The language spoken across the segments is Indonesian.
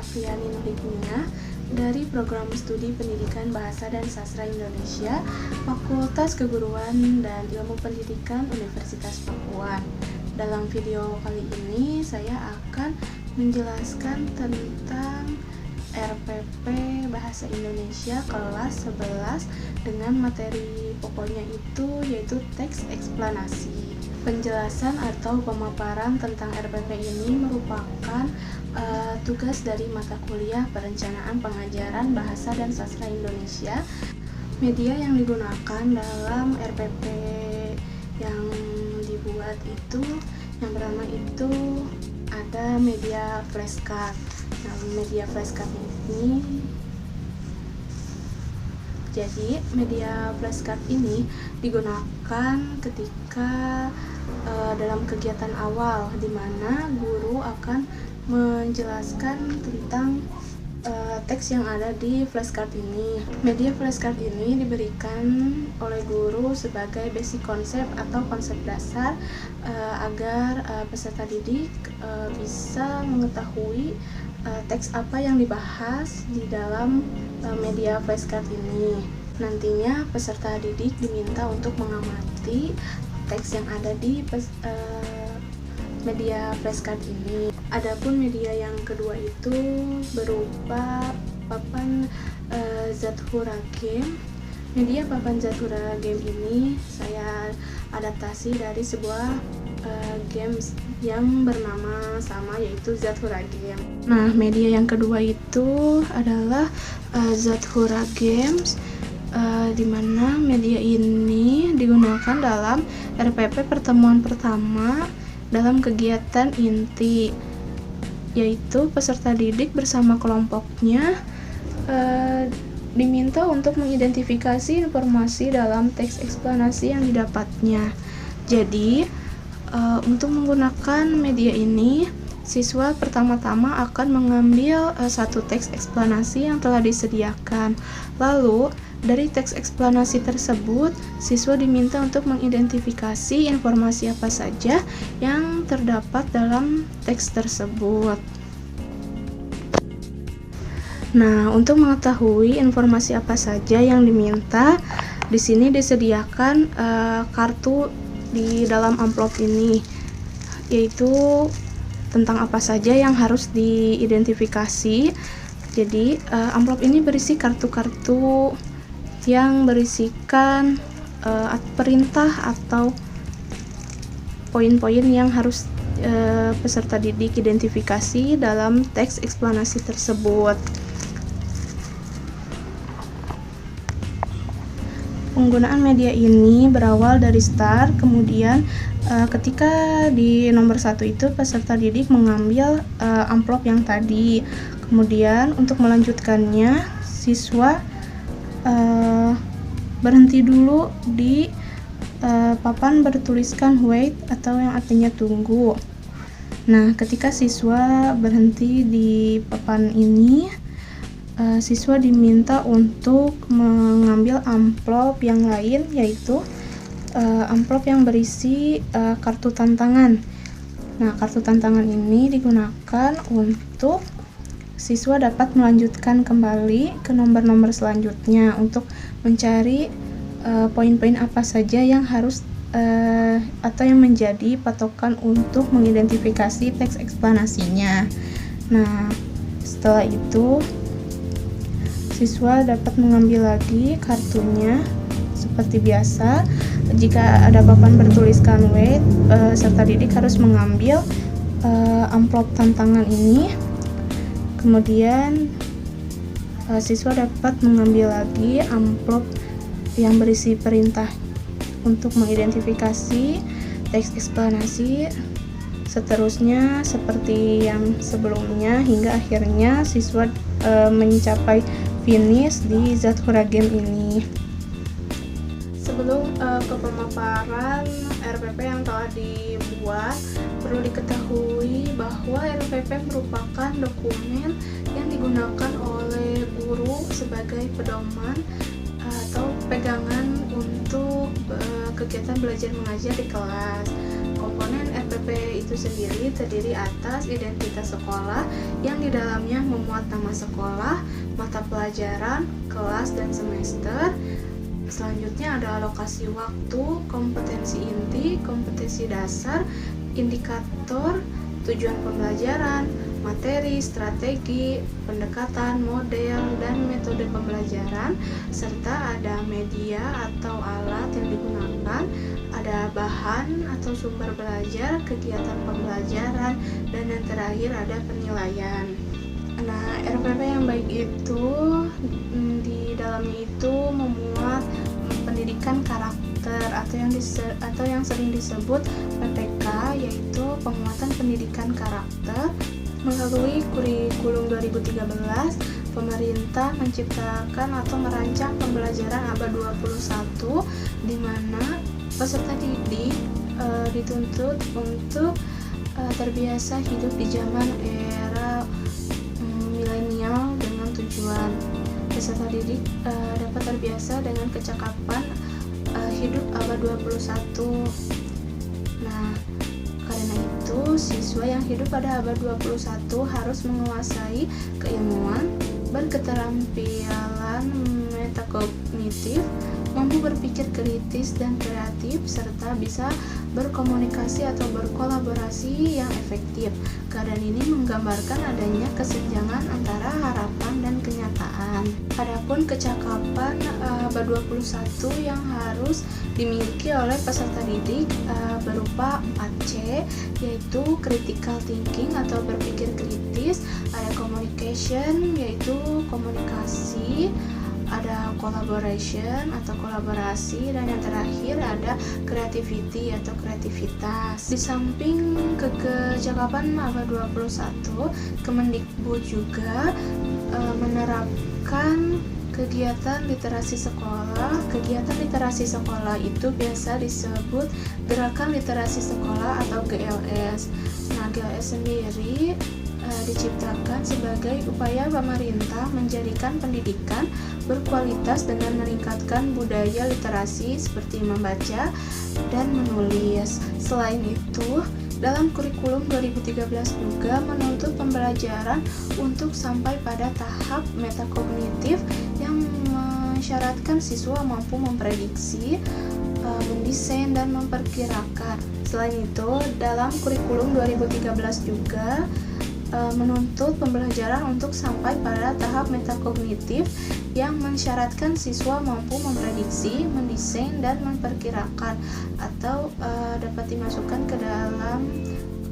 Afriani Hikmiyah dari Program Studi Pendidikan Bahasa dan Sastra Indonesia, Fakultas Keguruan dan Ilmu Pendidikan Universitas Pakuan. Dalam video kali ini saya akan menjelaskan tentang RPP Bahasa Indonesia kelas 11 dengan materi pokoknya yaitu teks eksplanasi. Penjelasan atau pemaparan tentang RPP ini merupakan tugas dari mata kuliah Perencanaan Pengajaran Bahasa dan Sastra Indonesia. Media yang digunakan dalam RPP yang dibuat itu yang pertama itu ada media flashcard. Nah, media flashcard ini flashcard ini digunakan ketika dalam kegiatan awal di mana guru akan menjelaskan tentang teks yang ada di flashcard ini. Media flashcard ini diberikan oleh guru sebagai basic konsep atau konsep dasar agar peserta didik bisa mengetahui teks apa yang dibahas di dalam media flashcard ini. Nantinya peserta didik diminta untuk mengamati teks yang ada di media flashcard ini. Adapun media yang kedua itu berupa papan Zathura Game. Media papan Zathura Game ini saya adaptasi dari sebuah games yang bernama sama, yaitu Zathura Game. Nah, media yang kedua itu adalah Zathura Games, di mana media ini digunakan dalam RPP pertemuan pertama dalam kegiatan inti, yaitu peserta didik bersama kelompoknya diminta untuk mengidentifikasi informasi dalam teks eksplanasi yang didapatnya. Jadi, untuk menggunakan media ini, siswa pertama-tama akan mengambil satu teks eksplanasi yang telah disediakan. Lalu, dari teks eksplanasi tersebut, siswa diminta untuk mengidentifikasi informasi apa saja yang terdapat dalam teks tersebut. Nah, untuk mengetahui informasi apa saja yang diminta, di sini disediakan kartu di dalam amplop ini, yaitu tentang apa saja yang harus diidentifikasi. Jadi, amplop ini berisi kartu-kartu yang berisikan perintah atau poin-poin yang harus peserta didik identifikasi dalam teks eksplanasi tersebut. Penggunaan media ini berawal dari start, kemudian ketika di nomor 1 itu peserta didik mengambil amplop yang tadi. Kemudian untuk melanjutkannya, siswa berhenti dulu di papan bertuliskan wait atau yang artinya tunggu. Nah, ketika siswa berhenti di papan ini, siswa diminta untuk mengambil amplop yang lain, yaitu amplop yang berisi kartu tantangan. Nah, kartu tantangan ini digunakan untuk siswa dapat melanjutkan kembali ke nomor-nomor selanjutnya untuk mencari poin-poin apa saja yang harus atau yang menjadi patokan untuk mengidentifikasi teks eksplanasinya. Nah, setelah itu siswa dapat mengambil lagi kartunya seperti biasa. Jika ada papan bertuliskan wait, peserta didik harus mengambil amplop tantangan ini. Kemudian siswa dapat mengambil lagi amplop yang berisi perintah untuk mengidentifikasi teks eksplanasi. Seterusnya seperti yang sebelumnya hingga akhirnya siswa mencapai finish di Zathura Game ini. Sebelum ke pemaparan RPP yang telah dibuat, perlu diketahui bahwa RPP merupakan dokumen yang digunakan oleh guru sebagai pedoman atau pegangan untuk kegiatan belajar mengajar di kelas. komponen RPP itu sendiri terdiri atas identitas sekolah yang di dalamnya memuat nama sekolah, mata pelajaran, kelas, dan semester. Selanjutnya ada alokasi waktu, kompetensi inti, kompetensi dasar, indikator, tujuan pembelajaran, materi, strategi, pendekatan, model, dan metode pembelajaran, serta ada media atau alat yang digunakan, ada bahan atau sumber belajar, kegiatan pembelajaran, dan yang terakhir ada penilaian. Nah, RPP yang baik itu di dalamnya itu memuat pendidikan karakter atau yang sering disebut PPK, yaitu penguatan pendidikan karakter. Melalui kurikulum 2013, pemerintah menciptakan atau merancang pembelajaran abad 21 di mana peserta didik dituntut untuk terbiasa hidup di zaman era milenial dengan tujuan peserta didik dapat terbiasa dengan kecakapan hidup abad 21. Nah, karena itu, siswa yang hidup pada abad 21 harus menguasai keilmuan, berketerampilan metakognitif, mampu berpikir kritis dan kreatif, serta bisa berkomunikasi atau berkolaborasi yang efektif. Keadaan ini menggambarkan adanya kesenjangan antara harapan dan kenyataan. Adapun kecakapan abad 21 yang harus dimiliki oleh peserta didik berupa 4C, yaitu critical thinking atau berpikir kritis, ada communication yaitu komunikasi, ada collaboration atau kolaborasi, dan yang terakhir ada creativity atau kreativitas. Di samping kecakapan abad 21, Kemendikbud juga menerapkan kegiatan literasi sekolah. Kegiatan literasi sekolah itu biasa disebut Gerakan Literasi Sekolah atau GLS. Nah, GLS sendiri diciptakan sebagai upaya pemerintah menjadikan pendidikan berkualitas dengan meningkatkan budaya literasi seperti membaca dan menulis. Selain itu, dalam kurikulum 2013 juga menuntut pembelajaran untuk sampai pada tahap metakognitif yang mensyaratkan siswa mampu memprediksi, mendesain, dan memperkirakan. Selain itu, dalam kurikulum 2013 juga menuntut pembelajaran untuk sampai pada tahap metakognitif yang mensyaratkan siswa mampu memprediksi, mendesain, dan memperkirakan, atau dapat dimasukkan ke dalam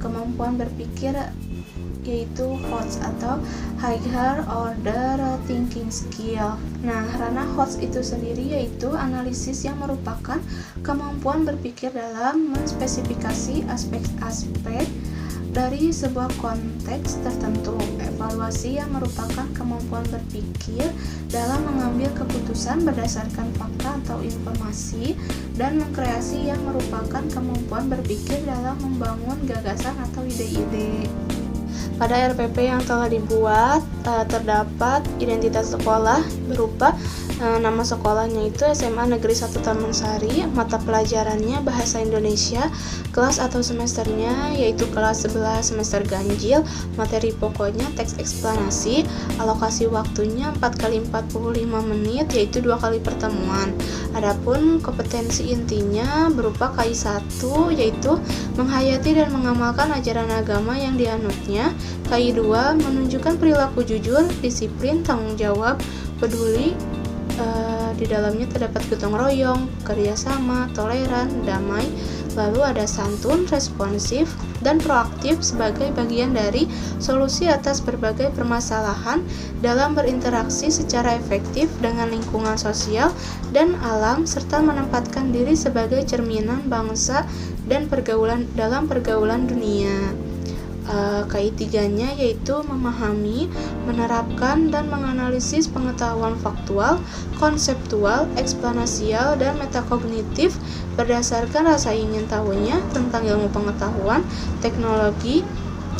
kemampuan berpikir, yaitu HOTS atau Higher Order Thinking Skill. Nah, ranah HOTS itu sendiri yaitu analisis yang merupakan kemampuan berpikir dalam menspesifikasi aspek-aspek dari sebuah konteks tertentu, evaluasi yang merupakan kemampuan berpikir dalam mengambil keputusan berdasarkan fakta atau informasi, dan mengkreasi yang merupakan kemampuan berpikir dalam membangun gagasan atau ide-ide. Pada RPP yang telah dibuat terdapat identitas sekolah berupa nama sekolahnya itu SMA Negeri 1 Taman Sari, mata pelajarannya Bahasa Indonesia, kelas atau semesternya yaitu kelas 11 semester ganjil, materi pokoknya teks eksplanasi, alokasi waktunya 4x45 menit yaitu 2 kali pertemuan. Adapun kompetensi intinya berupa KI1 yaitu menghayati dan mengamalkan ajaran agama yang dianutnya, KI2 menunjukkan perilaku jujur, disiplin, tanggung jawab, peduli. Di dalamnya terdapat gotong royong, kerjasama, toleran, damai, lalu ada santun, responsif, dan proaktif sebagai bagian dari solusi atas berbagai permasalahan dalam berinteraksi secara efektif dengan lingkungan sosial dan alam, serta menempatkan diri sebagai cerminan bangsa dan dalam pergaulan dunia. KI3-nya yaitu memahami, menerapkan, dan menganalisis pengetahuan faktual, konseptual, eksplanasial, dan metakognitif berdasarkan rasa ingin tahunya tentang ilmu pengetahuan, teknologi,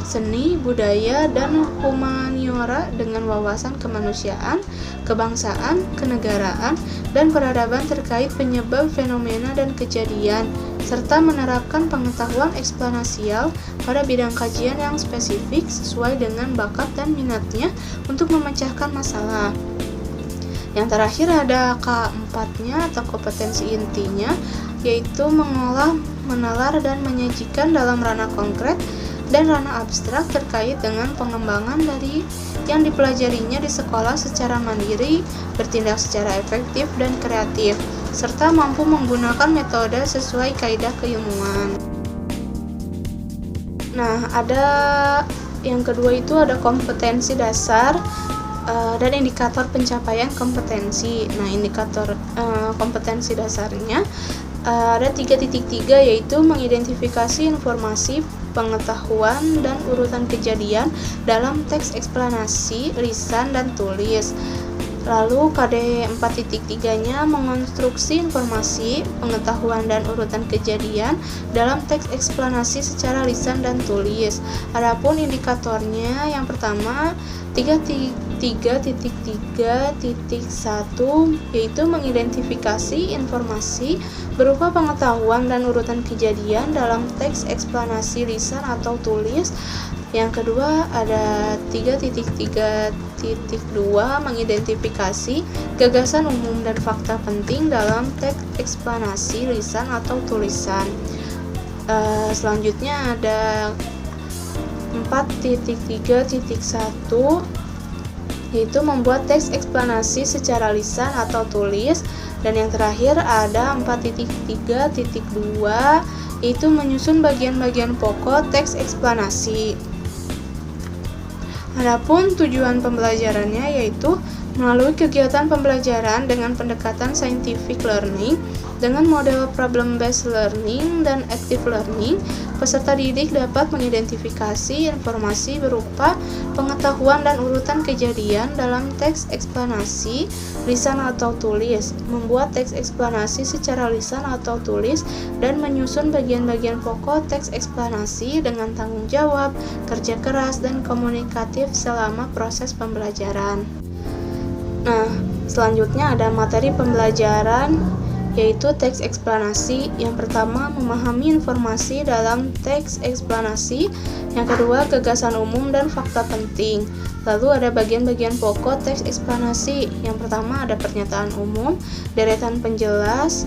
seni, budaya, dan humaniora dengan wawasan kemanusiaan, kebangsaan, kenegaraan, dan peradaban terkait penyebab fenomena dan kejadian, serta menerapkan pengetahuan eksplanasial pada bidang kajian yang spesifik sesuai dengan bakat dan minatnya untuk memecahkan masalah. Yang terakhir ada keempatnya atau kompetensi intinya, yaitu mengolah, menalar, dan menyajikan dalam ranah konkret dan ranah abstrak terkait dengan pengembangan dari yang dipelajarinya di sekolah secara mandiri, bertindak secara efektif dan kreatif, serta mampu menggunakan metode sesuai kaidah keilmuan. Nah, ada yang kedua itu ada kompetensi dasar dan indikator pencapaian kompetensi. Nah, indikator kompetensi dasarnya ada 3.3, yaitu mengidentifikasi informasi, pengetahuan, dan urutan kejadian dalam teks eksplanasi, lisan, dan tulis. Lalu KD 4.3-nya mengonstruksi informasi, pengetahuan, dan urutan kejadian dalam teks eksplanasi secara lisan dan tulis. Adapun indikatornya yang pertama 3.3.1 yaitu mengidentifikasi informasi berupa pengetahuan dan urutan kejadian dalam teks eksplanasi lisan atau tulis. Yang kedua ada 3.3.2 mengidentifikasi gagasan umum dan fakta penting dalam teks eksplanasi lisan atau tulisan. Selanjutnya ada 4.3.1 yaitu membuat teks eksplanasi secara lisan atau tulis. Dan yang terakhir ada 4.3.2 yaitu menyusun bagian-bagian pokok teks eksplanasi. Adapun tujuan pembelajarannya yaitu melalui kegiatan pembelajaran dengan pendekatan scientific learning dengan model problem-based learning dan active learning, peserta didik dapat mengidentifikasi informasi berupa pengetahuan dan urutan kejadian dalam teks eksplanasi lisan atau tulis, membuat teks eksplanasi secara lisan atau tulis, dan menyusun bagian-bagian pokok teks eksplanasi dengan tanggung jawab, kerja keras, dan komunikatif selama proses pembelajaran. Nah, selanjutnya ada materi pembelajaran yaitu teks eksplanasi. Yang pertama, memahami informasi dalam teks eksplanasi. Yang kedua, gagasan umum dan fakta penting. Lalu ada bagian-bagian pokok teks eksplanasi. Yang pertama ada pernyataan umum, deretan penjelas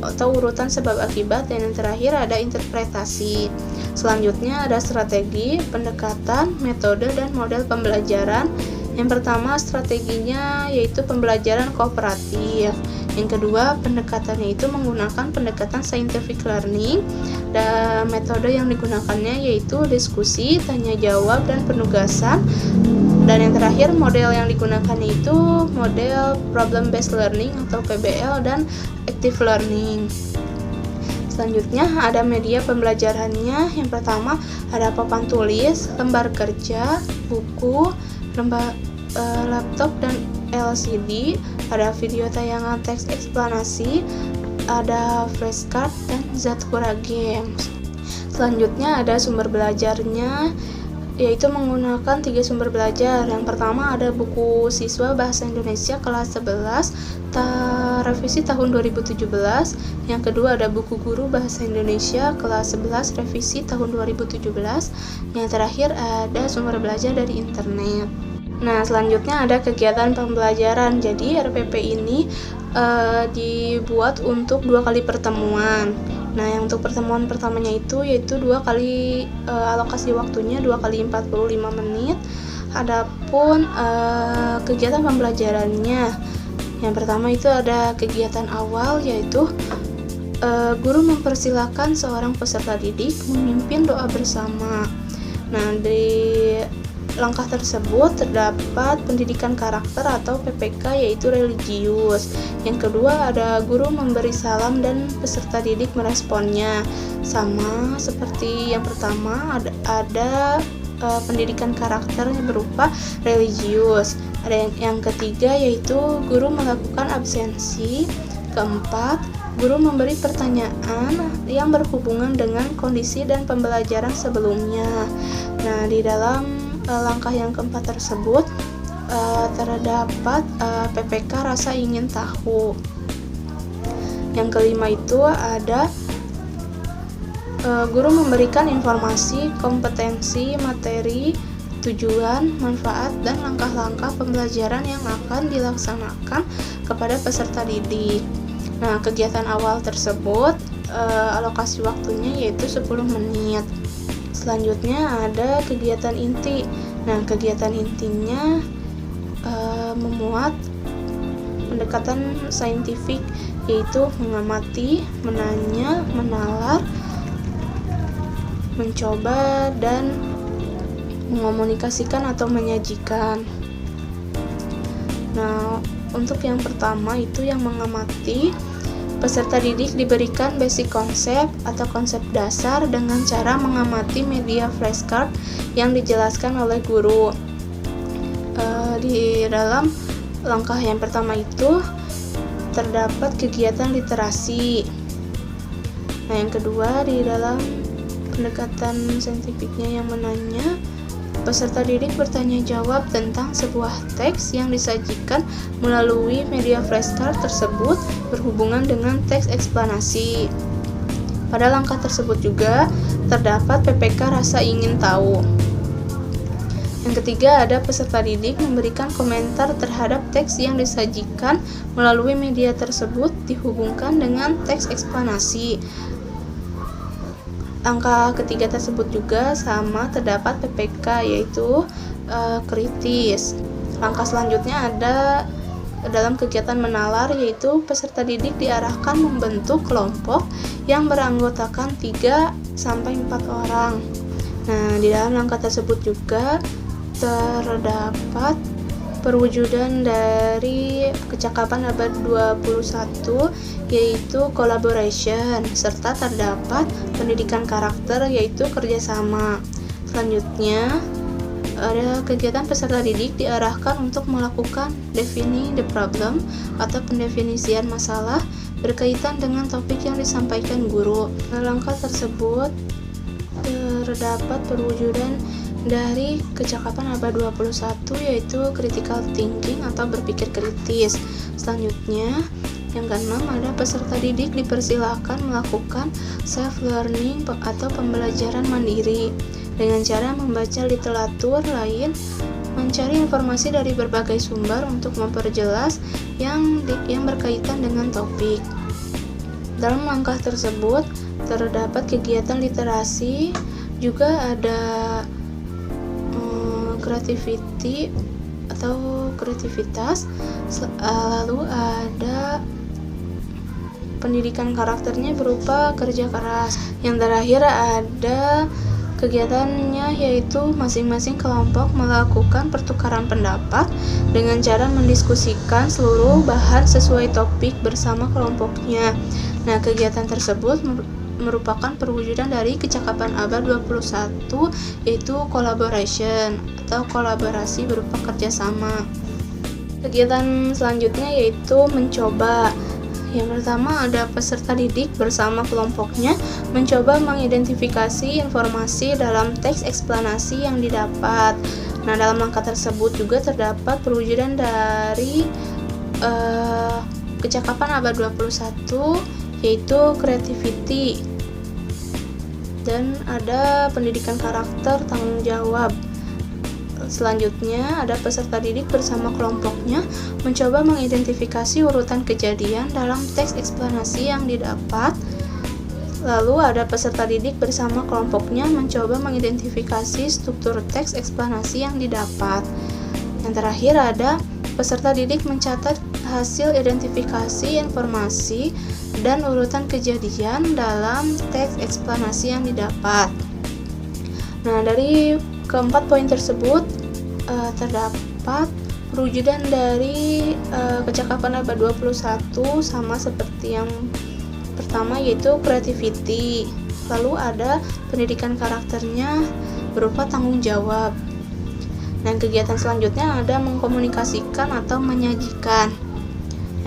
atau urutan sebab akibat, dan yang terakhir ada interpretasi. Selanjutnya ada strategi, pendekatan, metode, dan model pembelajaran. Yang pertama strateginya yaitu pembelajaran kooperatif. Yang kedua pendekatannya itu menggunakan pendekatan scientific learning, dan metode yang digunakannya yaitu diskusi, tanya jawab, dan penugasan. Dan yang terakhir model yang digunakannya itu model problem based learning atau PBL dan active learning. Selanjutnya ada media pembelajarannya. Yang pertama ada papan tulis, lembar kerja, buku, laptop dan LCD, ada video tayangan teks eksplanasi, ada flashcard, dan Zatkura Games. Selanjutnya ada sumber belajarnya, yaitu menggunakan 3 sumber belajar. Yang pertama ada buku siswa Bahasa Indonesia kelas 11 revisi tahun 2017. Yang kedua ada buku guru Bahasa Indonesia kelas 11 revisi tahun 2017. Yang terakhir ada sumber belajar dari internet. Nah, selanjutnya ada kegiatan pembelajaran. Jadi RPP ini dibuat untuk 2 kali pertemuan. Nah, yang untuk pertemuan pertamanya itu yaitu 2 kali alokasi waktunya 2 kali 45 menit. Adapun kegiatan pembelajarannya, yang pertama itu ada kegiatan awal yaitu guru mempersilahkan seorang peserta didik memimpin doa bersama. Nah, di langkah tersebut terdapat pendidikan karakter atau PPK yaitu religius. Yang kedua ada guru memberi salam dan peserta didik meresponnya. Sama seperti yang pertama ada pendidikan karakter berupa religius. Ada yang ketiga yaitu guru melakukan absensi. Keempat, guru memberi pertanyaan yang berhubungan dengan kondisi dan pembelajaran sebelumnya. Nah, di dalam langkah yang keempat tersebut terdapat PPK rasa ingin tahu. Yang kelima itu ada guru memberikan informasi, kompetensi, materi, tujuan, manfaat, dan langkah-langkah pembelajaran yang akan dilaksanakan kepada peserta didik. Nah, kegiatan awal tersebut alokasi waktunya yaitu 10 menit. Selanjutnya ada kegiatan inti. Nah, kegiatan intinya memuat pendekatan saintifik, yaitu mengamati, menanya, menalar, mencoba, dan mengomunikasikan atau menyajikan. Nah, untuk yang pertama itu yang mengamati, peserta didik diberikan basic konsep atau konsep dasar dengan cara mengamati media flashcard yang dijelaskan oleh guru. Di dalam langkah yang pertama itu terdapat kegiatan literasi. Nah, yang kedua di dalam pendekatan saintifiknya yang menanya, peserta didik bertanya jawab tentang sebuah teks yang disajikan melalui media flashcard tersebut berhubungan dengan teks eksplanasi. Pada langkah tersebut juga terdapat PPK rasa ingin tahu. Yang ketiga ada peserta didik memberikan komentar terhadap teks yang disajikan melalui media tersebut dihubungkan dengan teks eksplanasi. Langkah ketiga tersebut juga sama terdapat PPK, yaitu kritis. Langkah selanjutnya ada dalam kegiatan menalar, yaitu peserta didik diarahkan membentuk kelompok yang beranggotakan 3-4 orang. Nah, di dalam langkah tersebut juga terdapat perwujudan dari kecakapan abad 21, yaitu collaboration, serta terdapat pendidikan karakter, yaitu kerjasama. Selanjutnya ada kegiatan peserta didik diarahkan untuk melakukan defini the problem atau pendefinisian masalah berkaitan dengan topik yang disampaikan guru. Langkah tersebut terdapat perwujudan dari kecakapan abad 21, yaitu critical thinking atau berpikir kritis. Selanjutnya yang keenam ada peserta didik dipersilakan melakukan self learning atau pembelajaran mandiri dengan cara membaca literatur lain, mencari informasi dari berbagai sumber untuk memperjelas yang berkaitan dengan topik. Dalam langkah tersebut terdapat kegiatan literasi, juga ada creativity atau kreativitas, lalu ada pendidikan karakternya berupa kerja keras. Yang terakhir ada kegiatannya, yaitu masing-masing kelompok melakukan pertukaran pendapat dengan cara mendiskusikan seluruh bahan sesuai topik bersama kelompoknya. Nah, kegiatan tersebut merupakan perwujudan dari kecakapan abad 21, yaitu collaboration atau kolaborasi berupa kerjasama. Kegiatan selanjutnya yaitu mencoba. Yang pertama ada peserta didik bersama kelompoknya mencoba mengidentifikasi informasi dalam teks eksplanasi yang didapat. Nah, dalam langkah tersebut juga terdapat perwujudan dari kecakapan abad 21, yaitu creativity, dan ada pendidikan karakter, tanggung jawab. Selanjutnya ada peserta didik bersama kelompoknya mencoba mengidentifikasi urutan kejadian dalam teks eksplanasi yang didapat. Lalu ada peserta didik bersama kelompoknya mencoba mengidentifikasi struktur teks eksplanasi yang didapat. Yang terakhir ada peserta didik mencatat hasil identifikasi informasi dan urutan kejadian dalam teks eksplanasi yang didapat. Nah, dari keempat poin tersebut terdapat perwujudan dari kecakapan abad 21 sama seperti yang pertama, yaitu creativity. Lalu ada pendidikan karakternya berupa tanggung jawab. Dan kegiatan selanjutnya ada mengkomunikasikan atau menyajikan.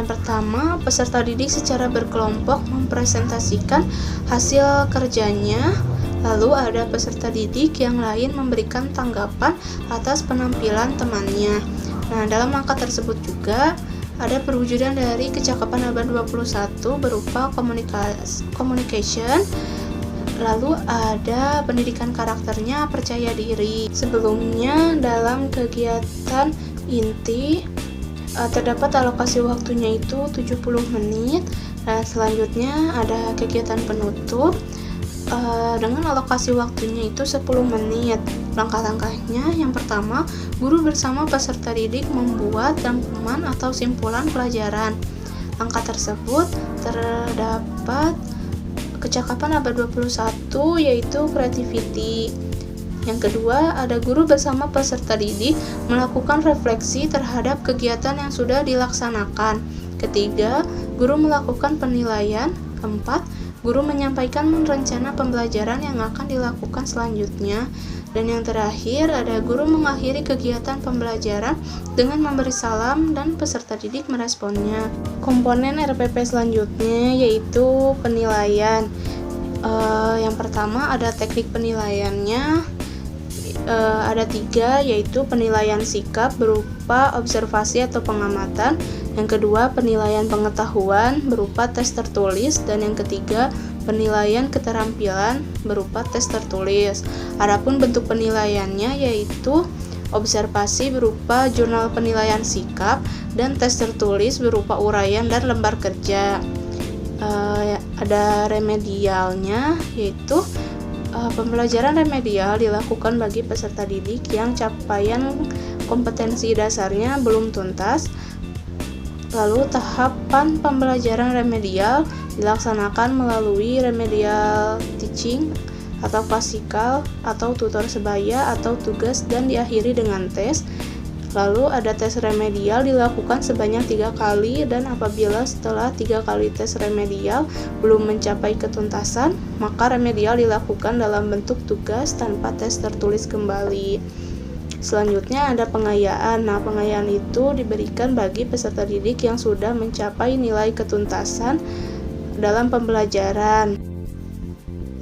Yang pertama, peserta didik secara berkelompok mempresentasikan hasil kerjanya. Lalu ada peserta didik yang lain memberikan tanggapan atas penampilan temannya. Nah, dalam langkah tersebut juga ada perwujudan dari kecakapan abad 21 berupa communication. Lalu ada pendidikan karakternya, percaya diri. Sebelumnya dalam kegiatan inti terdapat alokasi waktunya itu 70 menit. Dan selanjutnya ada kegiatan penutup dengan alokasi waktunya itu 10 menit. Langkah-langkahnya, yang pertama, guru bersama peserta didik membuat rangkuman atau simpulan pelajaran. Langkah tersebut terdapat kecakapan abad 21 yaitu creativity. Yang kedua, ada guru bersama peserta didik melakukan refleksi terhadap kegiatan yang sudah dilaksanakan. Ketiga, guru melakukan penilaian. Keempat, guru menyampaikan rencana pembelajaran yang akan dilakukan selanjutnya. Dan yang terakhir, ada guru mengakhiri kegiatan pembelajaran dengan memberi salam dan peserta didik meresponnya. Komponen RPP selanjutnya yaitu penilaian. Yang pertama ada teknik penilaiannya. Ada 3, yaitu penilaian sikap berupa observasi atau pengamatan. Yang kedua, penilaian pengetahuan berupa tes tertulis. Dan yang ketiga, penilaian keterampilan berupa tes tertulis. Adapun bentuk penilaiannya yaitu observasi berupa jurnal penilaian sikap dan tes tertulis berupa uraian dan lembar kerja. Ada remedialnya yaitu pembelajaran remedial dilakukan bagi peserta didik yang capaian kompetensi dasarnya belum tuntas. Lalu tahapan pembelajaran remedial dilaksanakan melalui remedial teaching atau klasikal atau tutor sebaya atau tugas dan diakhiri dengan tes. Lalu ada tes remedial dilakukan sebanyak 3 kali, dan apabila setelah 3 kali tes remedial belum mencapai ketuntasan, maka remedial dilakukan dalam bentuk tugas tanpa tes tertulis kembali. Selanjutnya ada pengayaan. Nah, pengayaan itu diberikan bagi peserta didik yang sudah mencapai nilai ketuntasan dalam pembelajaran.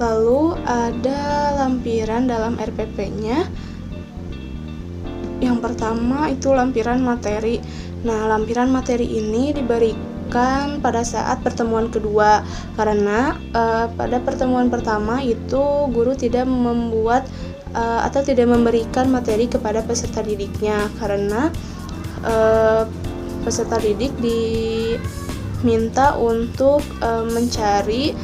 Lalu ada lampiran dalam RPP-nya. Yang pertama itu lampiran materi. Nah, lampiran materi ini diberikan pada saat pertemuan kedua, karena pada pertemuan pertama itu guru tidak membuat atau tidak memberikan materi kepada peserta didiknya, karena peserta didik diminta untuk mencari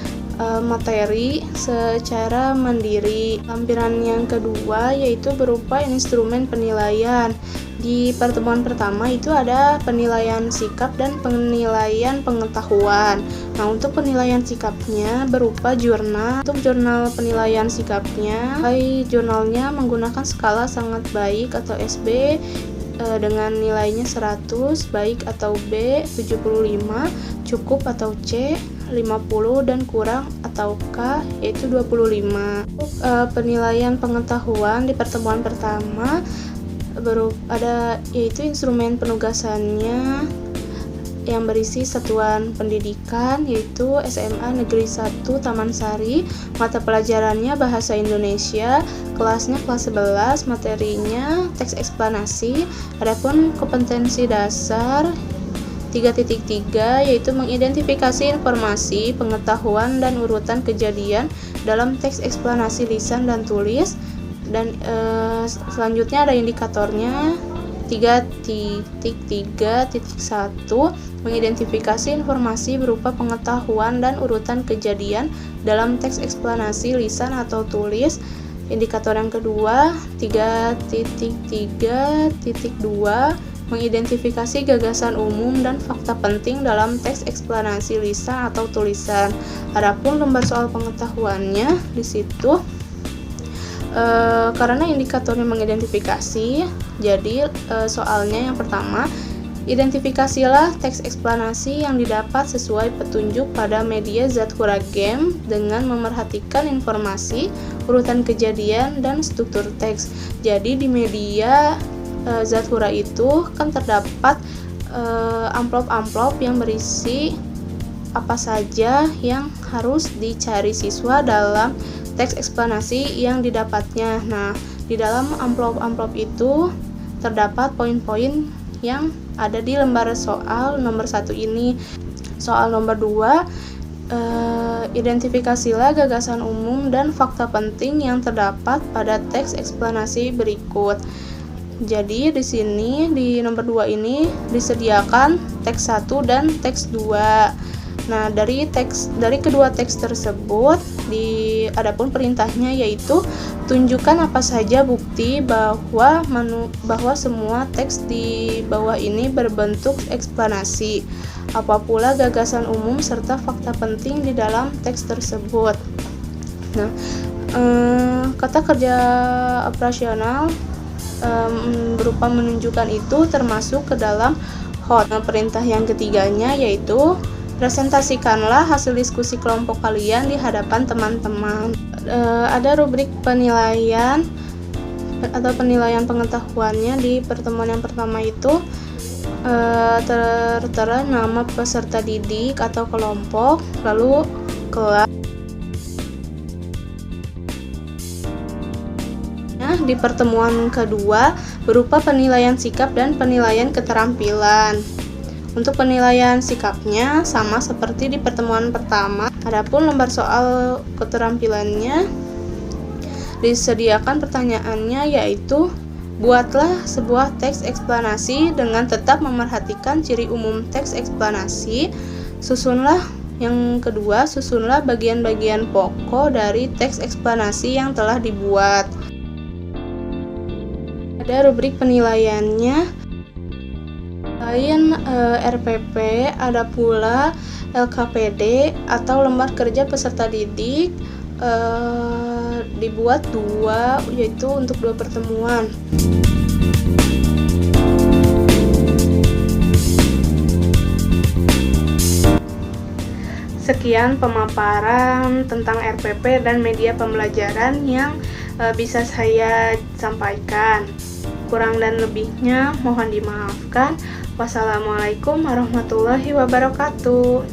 materi secara mandiri. Lampiran yang kedua yaitu berupa instrumen penilaian. Di pertemuan pertama itu ada penilaian sikap dan penilaian pengetahuan. Nah, untuk penilaian sikapnya berupa jurnal. Untuk jurnal penilaian sikapnya, jurnalnya menggunakan skala sangat baik atau SB dengan nilainya 100, baik atau B 75, cukup atau C 50, dan kurang atau K yaitu 25. Untuk penilaian pengetahuan di pertemuan pertama ada yaitu instrumen penugasannya yang berisi satuan pendidikan yaitu SMA Negeri 1 Taman Sari. Mata pelajarannya Bahasa Indonesia, kelasnya kelas 11, materinya teks eksplanasi. Adapun kompetensi dasar 3.3 yaitu mengidentifikasi informasi, pengetahuan, dan urutan kejadian dalam teks eksplanasi lisan dan tulis. Dan selanjutnya ada indikatornya 3.3.1 mengidentifikasi informasi berupa pengetahuan dan urutan kejadian dalam teks eksplanasi lisan atau tulis. Indikator yang kedua 3.3.2 mengidentifikasi gagasan umum dan fakta penting dalam teks eksplanasi lisan atau tulisan. Adapun lembar soal pengetahuannya di situ karena indikatornya mengidentifikasi, jadi soalnya yang pertama, identifikasilah teks eksplanasi yang didapat sesuai petunjuk pada media Zathura Game dengan memerhatikan informasi, urutan kejadian, dan struktur teks. Jadi di media Zathura itu kan terdapat amplop-amplop yang berisi apa saja yang harus dicari siswa dalam teks eksplanasi yang didapatnya. Nah, di dalam amplop-amplop itu terdapat poin-poin yang ada di lembar soal nomor 1 ini. Soal nomor 2, identifikasilah gagasan umum dan fakta penting yang terdapat pada teks eksplanasi berikut. Jadi di sini di nomor 2 ini disediakan teks 1 dan teks 2. Nah, dari kedua teks tersebut adapun perintahnya yaitu tunjukkan apa saja bukti bahwa semua teks di bawah ini berbentuk eksplanasi. Apa pula gagasan umum serta fakta penting di dalam teks tersebut. Nah, kata kerja operasional berupa menunjukkan itu termasuk ke dalam hot. Nah, perintah yang ketiganya yaitu presentasikanlah hasil diskusi kelompok kalian di hadapan teman-teman. Ada rubrik penilaian atau penilaian pengetahuannya di pertemuan yang pertama itu tertera nama peserta didik atau kelompok, lalu kelas. Di pertemuan kedua berupa penilaian sikap dan penilaian keterampilan. Untuk penilaian sikapnya sama seperti di pertemuan pertama. Adapun lembar soal keterampilannya disediakan pertanyaannya yaitu buatlah sebuah teks eksplanasi dengan tetap memerhatikan ciri umum teks eksplanasi. Yang kedua, susunlah bagian-bagian pokok dari teks eksplanasi yang telah dibuat. Ada rubrik penilaiannya. Selain RPP, ada pula LKPD atau lembar kerja peserta didik, dibuat 2, yaitu untuk 2 pertemuan. Sekian pemaparan tentang RPP dan media pembelajaran yang bisa saya sampaikan. Kurang dan lebihnya mohon dimaafkan. Wassalamualaikum warahmatullahi wabarakatuh.